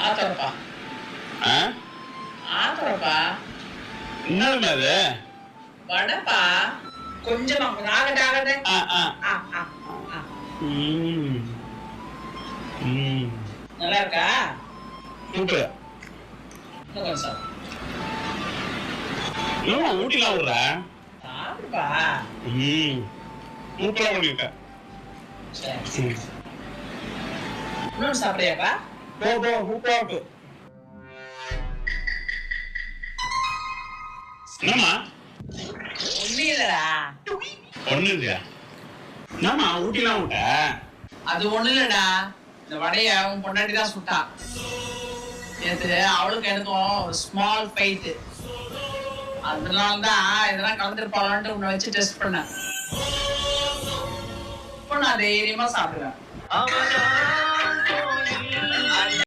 ஆத்தரப்பா ஆத்தரப்பா என்னது அது வடப்பா கொஞ்சமா ஆகட்ட ஆகட்ட நல்லா இருக்கா சூப்பர் சார் ஊட்டிலாம் விடுற சாப்பிடுப்பா சூப்பரா பண்ணிருக்க சரி இன்னொன்று சாப்பிடுறியாப்பா சூப்பரா இருக்கு என்னம்மா ஒண்ணு இல்லடா ஒண்ணு இல்லையா என்னம்மா ஊட்டிலாம் விட்ட அது ஒண்ணு இல்லடா இந்த வடைய அவன் பொண்டாட்டி தான் சுட்டான் நேற்று அவளுக்கு எனக்கும் ஒரு ஸ்மால் ஃபைட்டு அதனாலதான் இதெல்லாம் கலந்துருப்பாளான்ட்டு உன்னை வச்சு டெஸ்ட் பண்ணேன் இப்போ நான் தைரியமா சாப்பிடுவேன்